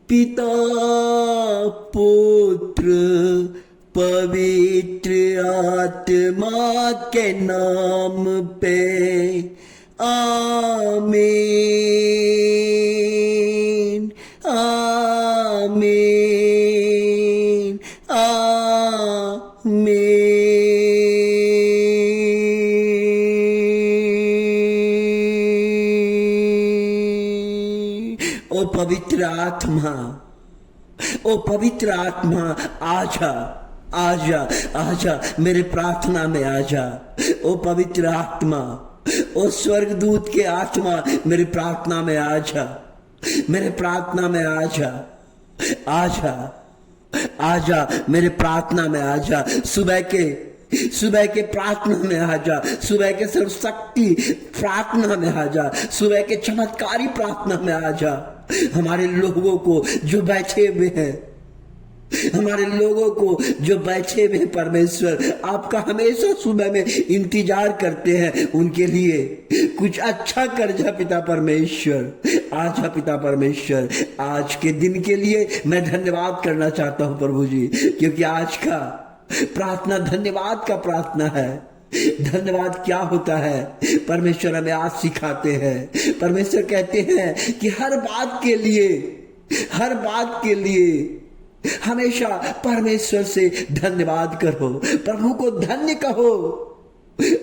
पिता पुत्र पवित्र आत्मा के नाम पे आमीन आमीन आमीन। ओ पवित्र आत्मा, ओ पवित्र आत्मा, आजा आजा आजा, मेरे प्रार्थना में आजा। ओ पवित्र आत्मा, ओ स्वर्गदूत के आत्मा, मेरी प्रार्थना में आजा, मेरे प्रार्थना में आजा, आजा आजा, मेरे प्रार्थना में आजा। सुबह के प्रार्थना में आजा, सुबह के सर्वशक्ति प्रार्थना में आजा, सुबह के चमत्कारी प्रार्थना में आजा। हमारे लोगों को जो बैठे हुए हैं, हमारे लोगों को जो बैठे हुए परमेश्वर आपका हमेशा सुबह में इंतजार करते हैं, उनके लिए कुछ अच्छा कर जा पिता परमेश्वर। आजा पिता परमेश्वर, आज के दिन के लिए मैं धन्यवाद करना चाहता हूं प्रभु जी, क्योंकि आज का प्रार्थना धन्यवाद का प्रार्थना है। धन्यवाद क्या होता है परमेश्वर हमें आज सिखाते हैं। परमेश्वर कहते हैं कि हर बात के लिए हमेशा परमेश्वर से धन्यवाद करो, प्रभु को धन्य कहो।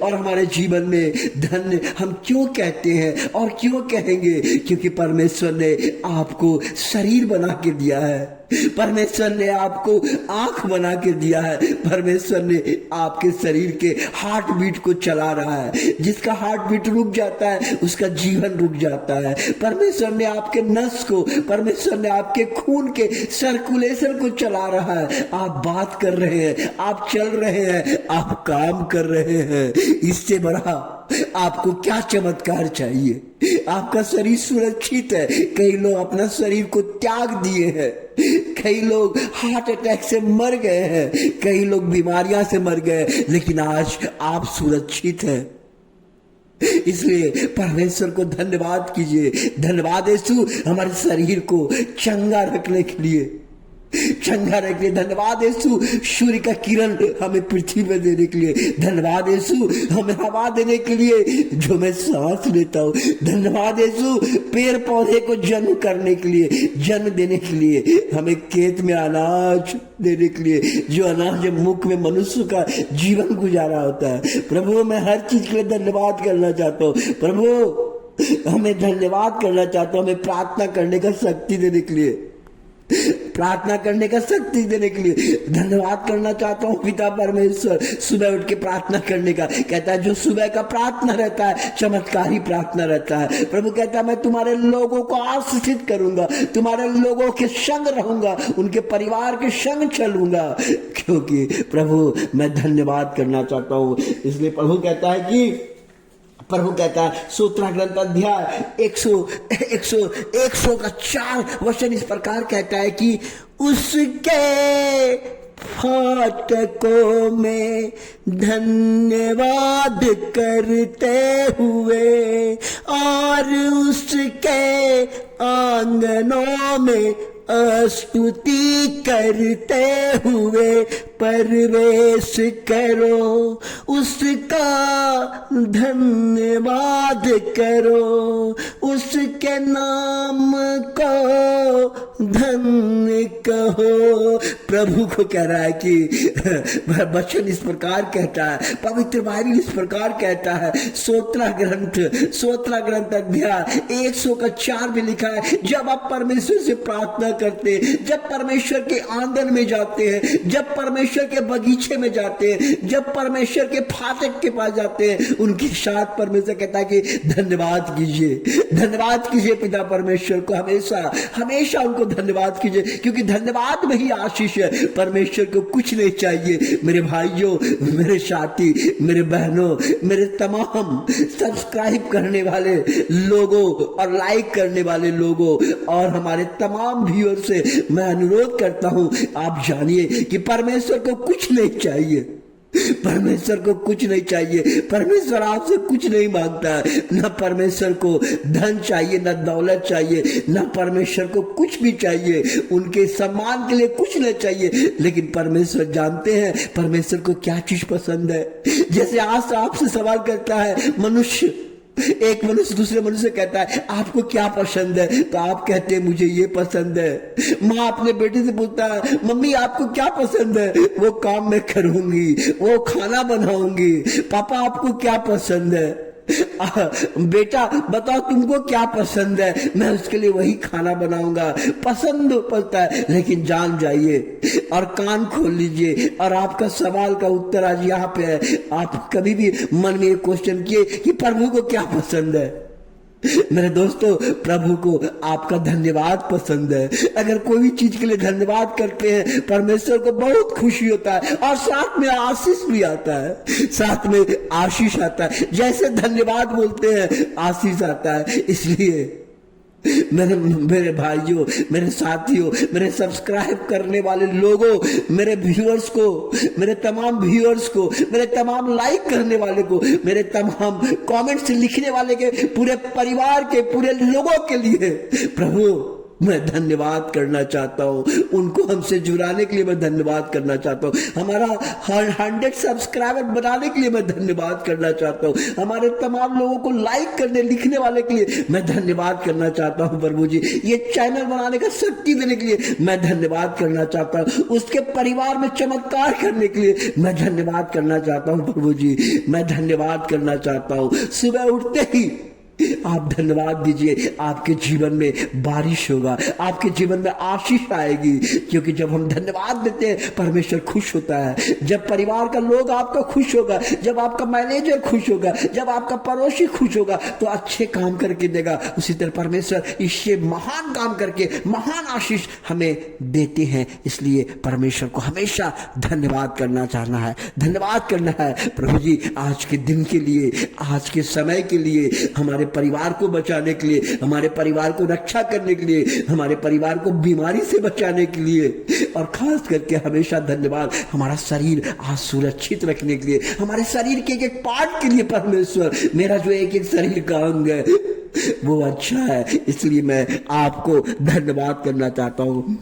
और हमारे जीवन में धन्य हम क्यों कहते हैं और क्यों कहेंगे? क्योंकि परमेश्वर ने आपको शरीर बना के दिया है, परमेश्वर ने आपको आंख बना के दिया है, परमेश्वर ने आपके शरीर के हार्ट बीट को चला रहा है। जिसका हार्ट बीट रुक जाता है उसका जीवन रुक जाता है। परमेश्वर ने आपके नस को, परमेश्वर ने आपके खून के सर्कुलेशन को चला रहा है। आप बात कर रहे हैं, आप चल रहे हैं, आप काम कर रहे हैं। इससे बड़ा आपको क्या चमत्कार चाहिए? आपका शरीर सुरक्षित है। कई लोग अपना शरीर को त्याग दिए हैं, कई लोग हार्ट अटैक से मर गए हैं, कई लोग बीमारियां से मर गए, लेकिन आज आप सुरक्षित हैं। इसलिए परमेश्वर को धन्यवाद कीजिए। धन्यवाद यीशु हमारे शरीर को चंगा रखने के लिए, चंगा रखने। धन्यवाद यीशु सूर्य का किरण हमें पृथ्वी में देने के लिए। धन्यवाद यीशु हमें हवा देने के लिए जो मैं सांस लेता हूँ। धन्यवाद यीशु पेड़ पौधे को जन्म करने के लिए, जन्म देने के लिए, हमें खेत में अनाज देने के लिए, जो अनाज मुख में मनुष्य का जीवन गुजारा होता है। प्रभु मैं हर चीज के लिए धन्यवाद करना चाहता हूँ। प्रभु हमें धन्यवाद करना चाहता हूँ, हमें प्रार्थना करने का शक्ति देने के लिए, प्रार्थना करने का शक्ति देने के लिए धन्यवाद करना चाहता हूँ पिता परमेश्वर। सुबह उठ के प्रार्थना करने का कहता है, जो सुबह का प्रार्थना रहता है चमत्कारी प्रार्थना रहता है। प्रभु कहता है मैं तुम्हारे लोगों को आशीषित करूंगा, तुम्हारे लोगों के संग रहूंगा, उनके परिवार के संग चलूंगा, क्योंकि प्रभु मैं धन्यवाद करना चाहता हूँ। इसलिए प्रभु कहता है सूत्रा ग्रंथ अध्याय 100 का 4 वचन इस प्रकार कहता है कि उसके फाटकों में धन्यवाद करते हुए और उसके आंगनों में स्तुति करते हुए प्रवेश करो, उसका धन्यवाद करो, उसके नाम को धन्य कहो। प्रभु को कह रहा है कि वचन इस प्रकार कहता है, पवित्र बाइबल इस प्रकार कहता है। स्तोत्र ग्रंथ अध्याय 100 का 4 में लिखा है, जब आप परमेश्वर से प्रार्थना करते हैं, जब परमेश्वर के आंगन में जाते हैं, जब परमेश्वर के बगीचे में जाते हैं, जब परमेश्वर के फाटक के पास जाते हैं, उनके साथ परमेश्वर कहता है कि धन्यवाद कीजिए पिता परमेश्वर को। हमेशा उनको धन्यवाद कीजिए, क्योंकि धन्यवाद में ही आशीष है। परमेश्वर को कुछ नहीं चाहिए। मेरे भाइयों, मेरे साथी, मेरे बहनों, मेरे तमाम सब्सक्राइब करने वाले लोगों और लाइक करने वाले लोगों और हमारे तमाम व्यूअर से मैं अनुरोध करता हूं, आप जानिए कि परमेश्वर को कुछ नहीं चाहिए। परमेश्वर को कुछ नहीं चाहिए, परमेश्वर आपसे कुछ नहीं मांगता है। ना परमेश्वर को धन चाहिए, ना दौलत चाहिए, ना परमेश्वर को कुछ भी चाहिए, उनके सम्मान के लिए कुछ नहीं चाहिए। लेकिन परमेश्वर जानते हैं परमेश्वर को क्या चीज पसंद है। जैसे आज आपसे सवाल करता है मनुष्य, एक मनुष्य दूसरे मनुष्य से कहता है आपको क्या पसंद है, तो आप कहते हैं मुझे ये पसंद है। माँ अपने बेटे से पूछता है मम्मी आपको क्या पसंद है, वो काम मैं करूंगी, वो खाना बनाऊंगी। पापा आपको क्या पसंद है, बेटा बताओ तुमको क्या पसंद है, मैं उसके लिए वही खाना बनाऊंगा। पसंद पड़ता है, लेकिन जान जाइए और कान खोल लीजिए और आपका सवाल का उत्तर आज यहाँ पे है। आप कभी भी मन में एक क्वेश्चन किए कि प्रभु को क्या पसंद है। मेरे दोस्तों, प्रभु को आपका धन्यवाद पसंद है। अगर कोई भी चीज के लिए धन्यवाद करते हैं परमेश्वर को बहुत खुशी होता है और साथ में आशीष भी आता है, साथ में आशीष आता है। जैसे धन्यवाद बोलते हैं आशीष आता है। इसलिए मेरे भाइयों, मेरे साथियों, मेरे सब्सक्राइब करने वाले लोगों, मेरे व्यूअर्स को, मेरे तमाम व्यूअर्स को, मेरे तमाम लाइक करने वाले को, मेरे तमाम कमेंट्स लिखने वाले के पूरे परिवार के, पूरे लोगों के लिए प्रभु मैं धन्यवाद करना चाहता हूँ। उनको हमसे जुड़ाने के लिए मैं धन्यवाद करना चाहता हूँ। हमारा 100 सब्सक्राइबर बनाने के लिए मैं धन्यवाद करना चाहता हूँ। हमारे तमाम लोगों को लाइक करने, लिखने वाले के लिए मैं धन्यवाद करना चाहता हूँ प्रभु जी। ये चैनल बनाने का शक्ति देने के लिए मैं धन्यवाद करना चाहता हूँ। उसके परिवार में चमत्कार करने के लिए मैं धन्यवाद करना चाहता हूँ प्रभु जी। मैं धन्यवाद करना चाहता हूँ। सुबह उठते ही आप धन्यवाद दीजिए, आपके जीवन में बारिश होगा, आपके जीवन में आशीष आएगी। क्योंकि जब हम धन्यवाद देते हैं परमेश्वर खुश होता है। जब परिवार का लोग आपका खुश होगा, जब आपका मैनेजर खुश होगा, जब आपका पड़ोसी खुश होगा तो अच्छे काम करके देगा। उसी तरह परमेश्वर इससे महान काम करके महान आशीष हमें देते हैं। इसलिए परमेश्वर को हमेशा धन्यवाद करना चाहना है, धन्यवाद करना है। प्रभु जी आज के दिन के लिए, आज के समय के लिए, हमारे परिवार को बचाने के लिए, हमारे परिवार को रक्षा करने के लिए, हमारे परिवार को बीमारी से बचाने के लिए, और खास करके हमेशा धन्यवाद हमारा शरीर आज सुरक्षित रखने के लिए, हमारे शरीर के एक एक पार्ट के लिए। परमेश्वर मेरा जो एक एक शरीर का अंग है वो अच्छा है, इसलिए मैं आपको धन्यवाद करना चाहता हूँ।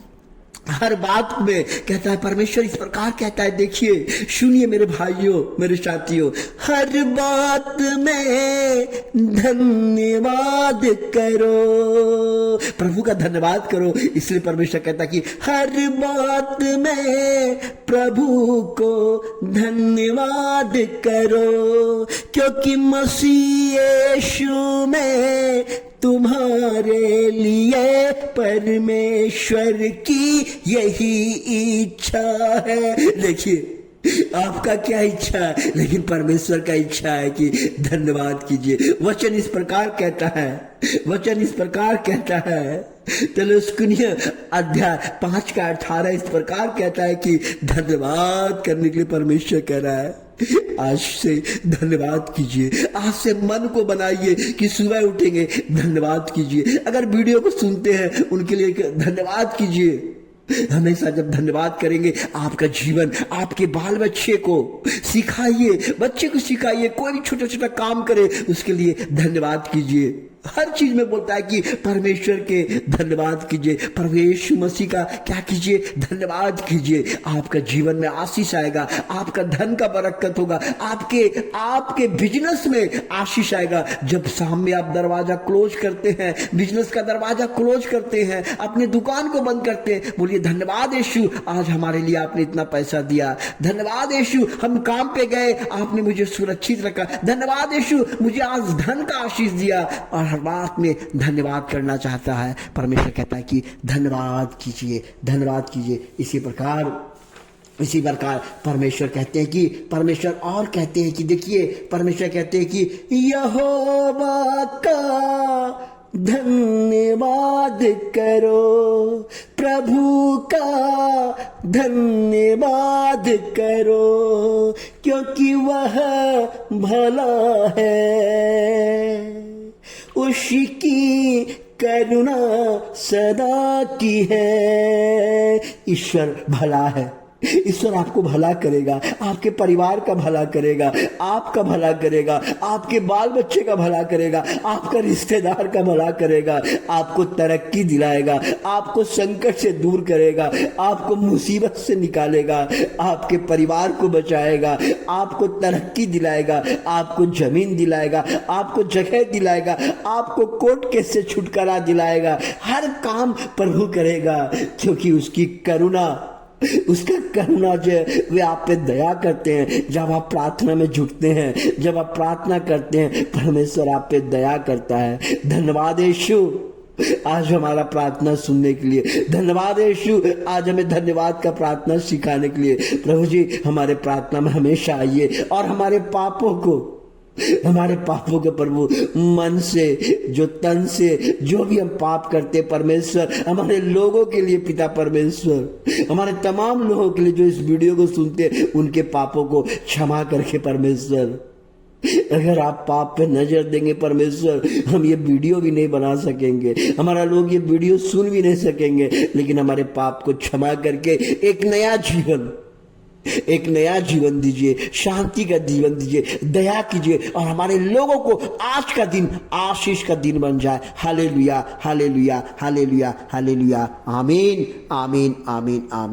हर बात में कहता है परमेश्वर इस प्रकार कहता है, देखिए सुनिए मेरे भाइयों, मेरे साथियों, हर बात में धन्यवाद करो, प्रभु का धन्यवाद करो। इसलिए परमेश्वर कहता है कि हर बात में प्रभु को धन्यवाद करो, क्योंकि मसीह यीशु में तुम्हारे लिए परमेश्वर की यही इच्छा है। देखिए आपका क्या इच्छा है, लेकिन परमेश्वर का इच्छा है कि धन्यवाद कीजिए। वचन इस प्रकार कहता है, वचन इस प्रकार कहता है, चलो सुनिए, अध्याय 5 का 18 इस प्रकार कहता है कि धन्यवाद करने के लिए परमेश्वर कह रहा है आज से धन्यवाद कीजिए। आज से मन को बनाइए कि सुबह उठेंगे धन्यवाद कीजिए। अगर वीडियो को सुनते हैं उनके लिए धन्यवाद कीजिए। हमेशा जब धन्यवाद करेंगे आपका जीवन, आपके बाल बच्चे को सिखाइए, बच्चे को सिखाइए, कोई भी छोटा छोटा काम करे उसके लिए धन्यवाद कीजिए। हर चीज में बोलता है कि परमेश्वर के धन्यवाद कीजिए, प्रभु यीशु मसीह का क्या कीजिए, धन्यवाद कीजिए। आपका जीवन में आशीष आएगा, आपका धन का बरकत होगा, आपके बिजनेस में आशीष आएगा। जब शाम में आप दरवाजा क्लोज करते हैं, बिजनेस का दरवाजा क्लोज करते हैं, अपनी दुकान को बंद करते हैं, बोलिए धन्यवाद यीशु, आज हमारे लिए आपने इतना पैसा दिया। धन्यवाद यीशु, हम काम पे गए, आपने मुझे सुरक्षित रखा। धन्यवाद यीशु, मुझे आज धन का आशीष दिया। और हर बात में धन्यवाद करना चाहता है। परमेश्वर कहता है कि धन्यवाद कीजिए, धन्यवाद कीजिए। इसी प्रकार परमेश्वर कहते हैं कि परमेश्वर और कहते हैं कि देखिए, परमेश्वर कहते हैं कि यहोवा का धन्यवाद करो, प्रभु का धन्यवाद करो, क्योंकि वह भला है, उसकी करुणा सदा की है। ईश्वर भला है, ईश्वर आपको भला करेगा, आपके परिवार का भला करेगा, आपका भला करेगा, आपके बाल बच्चे का भला करेगा, आपका रिश्तेदार का भला करेगा, आपको तरक्की दिलाएगा, आपको संकट से दूर करेगा, आपको मुसीबत से निकालेगा, आपके परिवार को बचाएगा, आपको तरक्की दिलाएगा, आपको जमीन दिलाएगा, आपको जगह दिलाएगा, आपको कोर्ट केस से छुटकारा दिलाएगा। हर काम प्रभु करेगा, क्योंकि उसकी करुणा, उसका करुणा जो है वे आप पे दया करते हैं। जब आप प्रार्थना में जुटते हैं, जब आप प्रार्थना करते हैं, परमेश्वर आप पे दया करता है। धन्यवाद यीशु आज हमारा प्रार्थना सुनने के लिए, धन्यवाद यीशु आज हमें धन्यवाद का प्रार्थना सिखाने के लिए। प्रभु जी हमारे प्रार्थना में हमेशा आइए और हमारे पापों के प्रभु मन से, जो तन से, जो भी हम पाप करते परमेश्वर, हमारे लोगों के लिए पिता परमेश्वर, हमारे तमाम लोगों के लिए जो इस वीडियो को सुनते उनके पापों को क्षमा करके परमेश्वर, अगर आप पाप पे नजर देंगे परमेश्वर, हम ये वीडियो भी नहीं बना सकेंगे, हमारा लोग ये वीडियो सुन भी नहीं सकेंगे, लेकिन हमारे पाप को क्षमा करके एक नया जीवन दीजिए, शांति का जीवन दीजिए, दया कीजिए और हमारे लोगों को आज का दिन आशीष का दिन बन जाए। Hallelujah, hallelujah, hallelujah, hallelujah. आमीन, आमीन, आमीन, आमीन।